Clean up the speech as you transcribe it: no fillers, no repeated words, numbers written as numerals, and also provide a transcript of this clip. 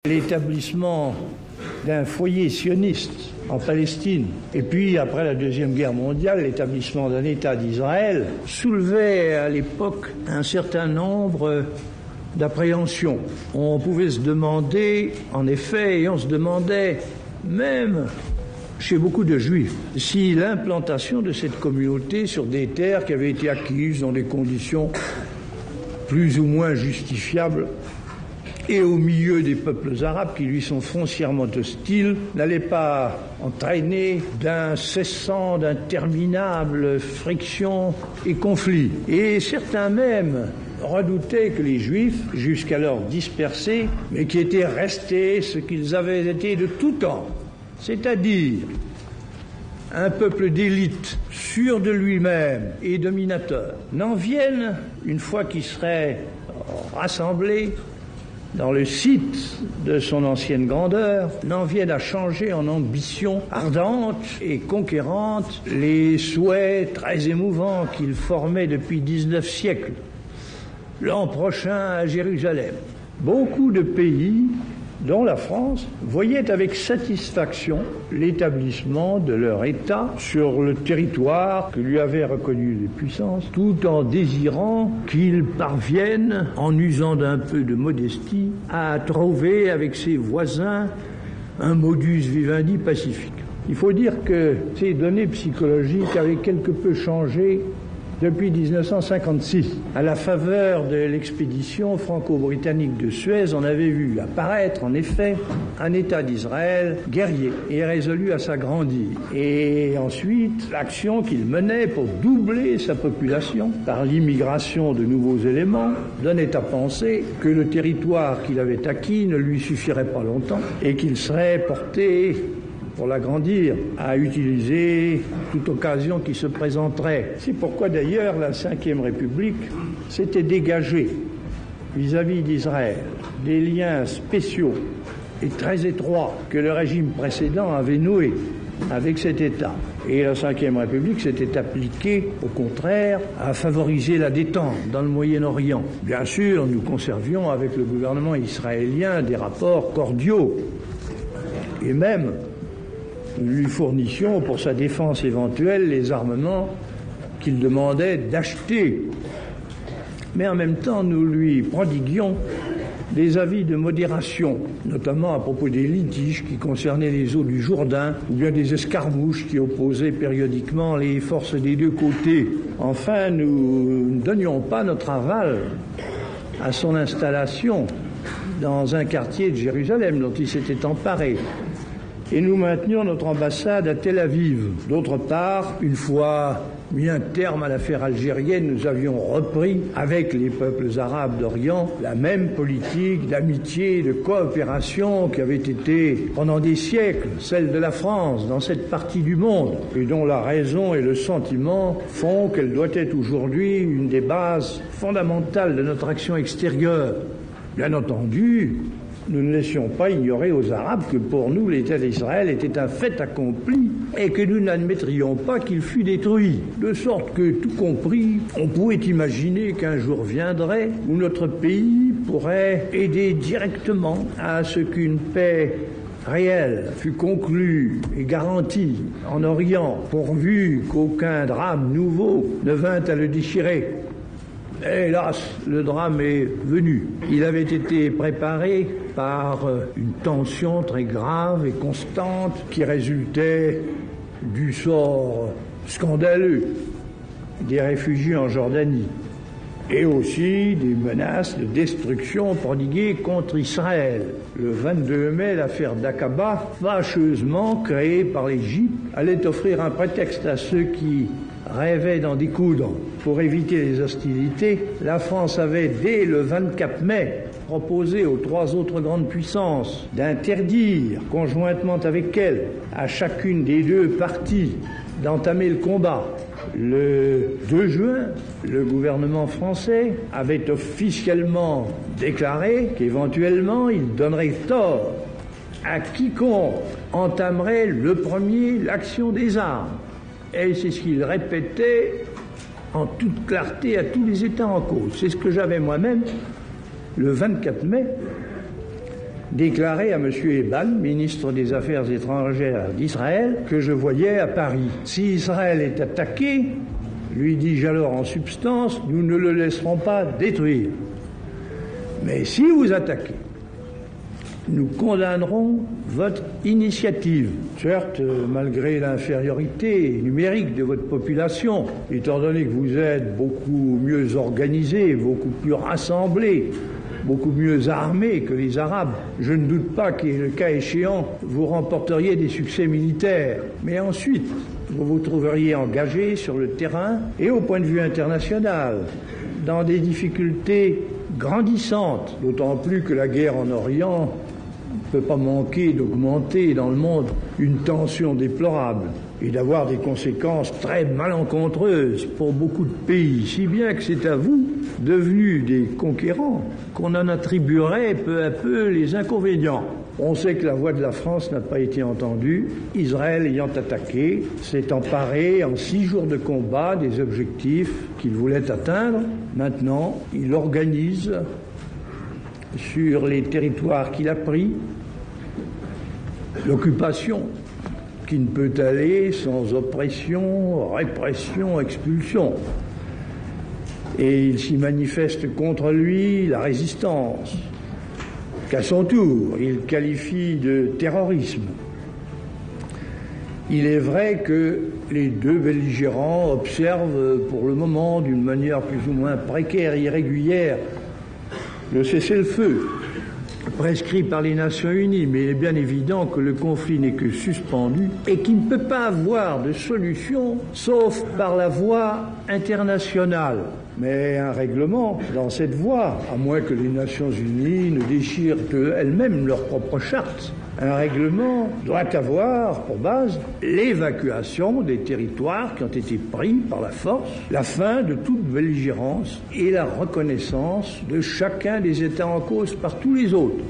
L'établissement d'un foyer sioniste en Palestine, et puis après la Deuxième Guerre mondiale, l'établissement d'un État d'Israël, soulevait à l'époque un certain nombre d'appréhensions. On pouvait se demander, en effet, et on se demandait même chez beaucoup de Juifs, si l'implantation de cette communauté sur des terres qui avaient été acquises dans des conditions plus ou moins justifiables et au milieu des peuples arabes qui lui sont foncièrement hostiles, n'allait pas entraîner d'interminables frictions et conflits. Et certains même redoutaient que les Juifs, jusqu'alors dispersés, mais qui étaient restés ce qu'ils avaient été de tout temps, c'est-à-dire un peuple d'élite, sûr de lui-même et dominateur, n'en viennent, une fois qu'il serait rassemblé dans le site de son ancienne grandeur, n'en viennent à changer en ambition ardente et conquérante les souhaits très émouvants qu'il formait depuis 19 siècles. L'an prochain à Jérusalem. Beaucoup de pays, dont la France, voyaient avec satisfaction l'établissement de leur État sur le territoire que lui avaient reconnu les puissances, tout en désirant qu'ils parviennent, en usant d'un peu de modestie, à trouver avec ses voisins un modus vivendi pacifique. Il faut dire que ces données psychologiques avaient quelque peu changé depuis 1956. À la faveur de l'expédition franco-britannique de Suez, on avait vu apparaître, en effet, un État d'Israël guerrier et résolu à s'agrandir. Et ensuite, l'action qu'il menait pour doubler sa population par l'immigration de nouveaux éléments donnait à penser que le territoire qu'il avait acquis ne lui suffirait pas longtemps et qu'il serait porté, pour l'agrandir, à utiliser toute occasion qui se présenterait. C'est pourquoi d'ailleurs la Ve République s'était dégagée vis-à-vis d'Israël des liens spéciaux et très étroits que le régime précédent avait noués avec cet État. Et la Ve République s'était appliquée, au contraire, à favoriser la détente dans le Moyen-Orient. Bien sûr, nous conservions avec le gouvernement israélien des rapports cordiaux et même nous lui fournissions pour sa défense éventuelle les armements qu'il demandait d'acheter. Mais en même temps, nous lui prodiguions des avis de modération, notamment à propos des litiges qui concernaient les eaux du Jourdain, ou bien des escarmouches qui opposaient périodiquement les forces des deux côtés. Enfin, nous ne donnions pas notre aval à son installation dans un quartier de Jérusalem dont il s'était emparé. Et nous maintenions notre ambassade à Tel Aviv. D'autre part, une fois mis un terme à l'affaire algérienne, nous avions repris avec les peuples arabes d'Orient la même politique d'amitié et de coopération qui avait été pendant des siècles celle de la France dans cette partie du monde et dont la raison et le sentiment font qu'elle doit être aujourd'hui une des bases fondamentales de notre action extérieure. Bien entendu, nous ne laissions pas ignorer aux Arabes que pour nous l'État d'Israël était un fait accompli et que nous n'admettrions pas qu'il fût détruit. De sorte que, tout compris, on pouvait imaginer qu'un jour viendrait où notre pays pourrait aider directement à ce qu'une paix réelle fut conclue et garantie en Orient, pourvu qu'aucun drame nouveau ne vînt à le déchirer. Hélas, le drame est venu. Il avait été préparé par une tension très grave et constante qui résultait du sort scandaleux des réfugiés en Jordanie et aussi des menaces de destruction prodiguées contre Israël. Le 22 mai, l'affaire d'Aqaba, fâcheusement créée par l'Égypte, allait offrir un prétexte à ceux qui rêvait d'en découdre. Pour éviter les hostilités, la France avait, dès le 24 mai, proposé aux trois autres grandes puissances d'interdire, conjointement avec elles, à chacune des deux parties d'entamer le combat. Le 2 juin, le gouvernement français avait officiellement déclaré qu'éventuellement il donnerait tort à quiconque entamerait le premier l'action des armes. Et c'est ce qu'il répétait en toute clarté à tous les États en cause. C'est ce que j'avais moi-même, le 24 mai, déclaré à M. Eban, ministre des Affaires étrangères d'Israël, que je voyais à Paris. Si Israël est attaqué, lui dis-je alors en substance, nous ne le laisserons pas détruire. Mais si vous attaquez, nous condamnerons votre initiative. Certes, malgré l'infériorité numérique de votre population, étant donné que vous êtes beaucoup mieux organisés, beaucoup plus rassemblés, beaucoup mieux armés que les Arabes, je ne doute pas que, le cas échéant, vous remporteriez des succès militaires. Mais ensuite, vous vous trouveriez engagés sur le terrain et au point de vue international, dans des difficultés grandissantes, d'autant plus que la guerre en Orient ne peut pas manquer d'augmenter dans le monde une tension déplorable et d'avoir des conséquences très malencontreuses pour beaucoup de pays, si bien que c'est à vous, devenus des conquérants, qu'on en attribuerait peu à peu les inconvénients. On sait que la voix de la France n'a pas été entendue. Israël ayant attaqué, s'est emparé en 6 jours de combat des objectifs qu'il voulait atteindre. Maintenant, il organise sur les territoires qu'il a pris l'occupation qui ne peut aller sans oppression, répression, expulsion. Et il s'y manifeste contre lui la résistance, qu'à son tour, il qualifie de terrorisme. Il est vrai que les deux belligérants observent pour le moment, d'une manière plus ou moins précaire et irrégulière, le cessez-le-feu prescrit par les Nations Unies, mais il est bien évident que le conflit n'est que suspendu et qu'il ne peut pas avoir de solution sauf par la voie internationale. Mais un règlement dans cette voie, à moins que les Nations Unies ne déchirent elles-mêmes leur propre charte, un règlement doit avoir pour base l'évacuation des territoires qui ont été pris par la force, la fin de toute belligérance et la reconnaissance de chacun des États en cause par tous les autres.